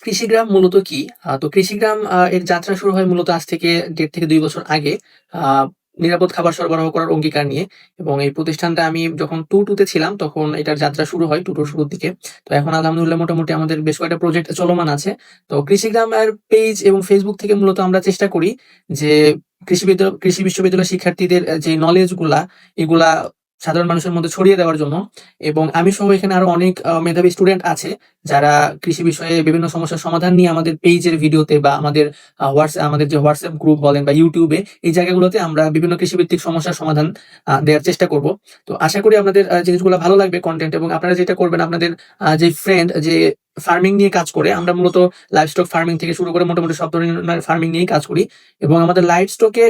কৃষিগ্রাম মূলত কি? তো কৃষিগ্রাম এর যাত্রা শুরু হয় মূলত আজ থেকে ১.৫ থেকে ২ বছর আগে। আ নিরাপদ খাবার সরবরাহ করার অঙ্গীকার নিয়ে, এবং এই প্রতিষ্ঠানটা আমি যখন 2 তে ছিলাম তখন এটার যাত্রা শুরু হয় 2 শুরুর দিকে। তো এখন আলহামদুলিল্লাহ মোটামুটি আমাদের বেশ কয়েকটা প্রজেক্ট চলমান আছে। তো কৃষিগ্রামের পেজ এবং Facebook থেকে মূলত আমরা চেষ্টা করি যে কৃষি বিশ্ববিদ্যালয়ের শিক্ষার্থীদের যে নলেজ গুলা, এগুলা সাধারণ মানুষের মধ্যে ছড়িয়ে দেওয়ার জন্য। এবং আমি সহ এখানে আরো অনেক মেধাবী স্টুডেন্ট আছে যারা কৃষি বিষয়ে বিভিন্ন সমস্যার সমাধান নিয়ে আমাদের পেজের ভিডিওতে বা আমাদের যে WhatsApp গ্রুপ বলেন বা YouTube এ, এই জায়গাগুলোতে আমরা বিভিন্ন কৃষিভিত্তিক সমস্যার সমাধান দেয়ার চেষ্টা করব। তো আশা করি আপনাদের জিনিসগুলো ভালো লাগবে কনটেন্ট, এবং আপনারা যেটা করবেন আপনাদের যে ফ্রেন্ড যে ফার্মিং নিয়ে কাজ করে, আমরা মূলত লাইভস্টক ফার্মিং থেকে শুরু করে মোটামুটি সব ধরনের ফার্মিং নিয়েই কাজ করি। এবং আমাদের লাইভস্টকে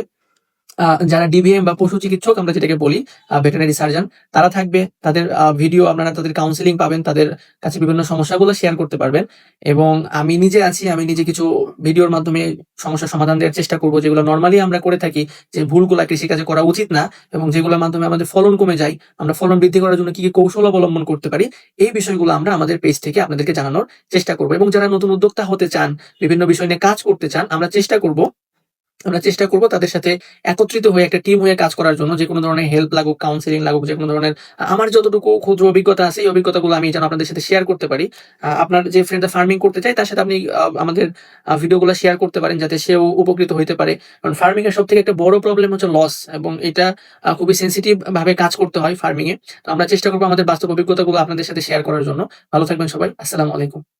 যারা ডিভিএম বা পশু চিকিৎসক আমরা যেটাকে বলি, ভেটেরিনারি সার্জন, তারা থাকবে। তাদের ভিডিও আপনারা তাদের কাউন্সেলিং পাবেন। তাদের কাছে বিভিন্ন সমস্যাগুলো শেয়ার করতে পারবেন। এবং আমি নিজে আছি। আমি নিজে কিছু ভিডিওর মাধ্যমে সমস্যার সমাধান দেওয়ার চেষ্টা করব, যেগুলো নরমালি আমরা করে থাকি, যে ভুলগুলা কৃষিকাজে করা উচিত না এবং যেগুলোর মাধ্যমে আমাদের ফলন কমে যায়। আমরা ফলন বৃদ্ধি করার জন্য কি, কি কৌশল অবলম্বন করতে পারি, এই বিষয়গুলো আমরা আমাদের পেজ থেকে আপনাদেরকে জানানোর চেষ্টা করব। এবং যারা নতুন উদ্যোক্তা হতে চান, বিভিন্ন বিষয় নিয়ে কাজ করতে চান, আমরা চেষ্টা করব তাদের সাথে একত্রিত হয়ে একটা টিম হয়ে কাজ করার জন্য। যেকোনো ধরনের হেল্প লাগুক, কাউন্সেলিং লাগুক, যেকোনো ধরনের আমার যতটুকু ক্ষুদ্র অভিজ্ঞতা আছে, এই অভিজ্ঞতাগুলো আমি যেন আপনাদের সাথে শেয়ার করতে পারি। আপনার যে ফ্রেন্ডরা ফার্মিং করতে চায় তার সাথে আপনি আমাদের ভিডিওগুলো শেয়ার করতে পারেন, যাতে সেও উপকৃত হইতে পারে। কারণ ফার্মিং এর সবথেকে একটা বড় প্রবলেম হচ্ছে লস, এবং এটা খুবই সেনসিটিভ ভাবে কাজ করতে হয় ফার্মিং এ। তো আমরা চেষ্টা করব আমাদের বাস্তব অভিজ্ঞতাগুলো আপনাদের সাথে শেয়ার করার জন্য। ভালো থাকবেন সবাই। আসসালামু আলাইকুম।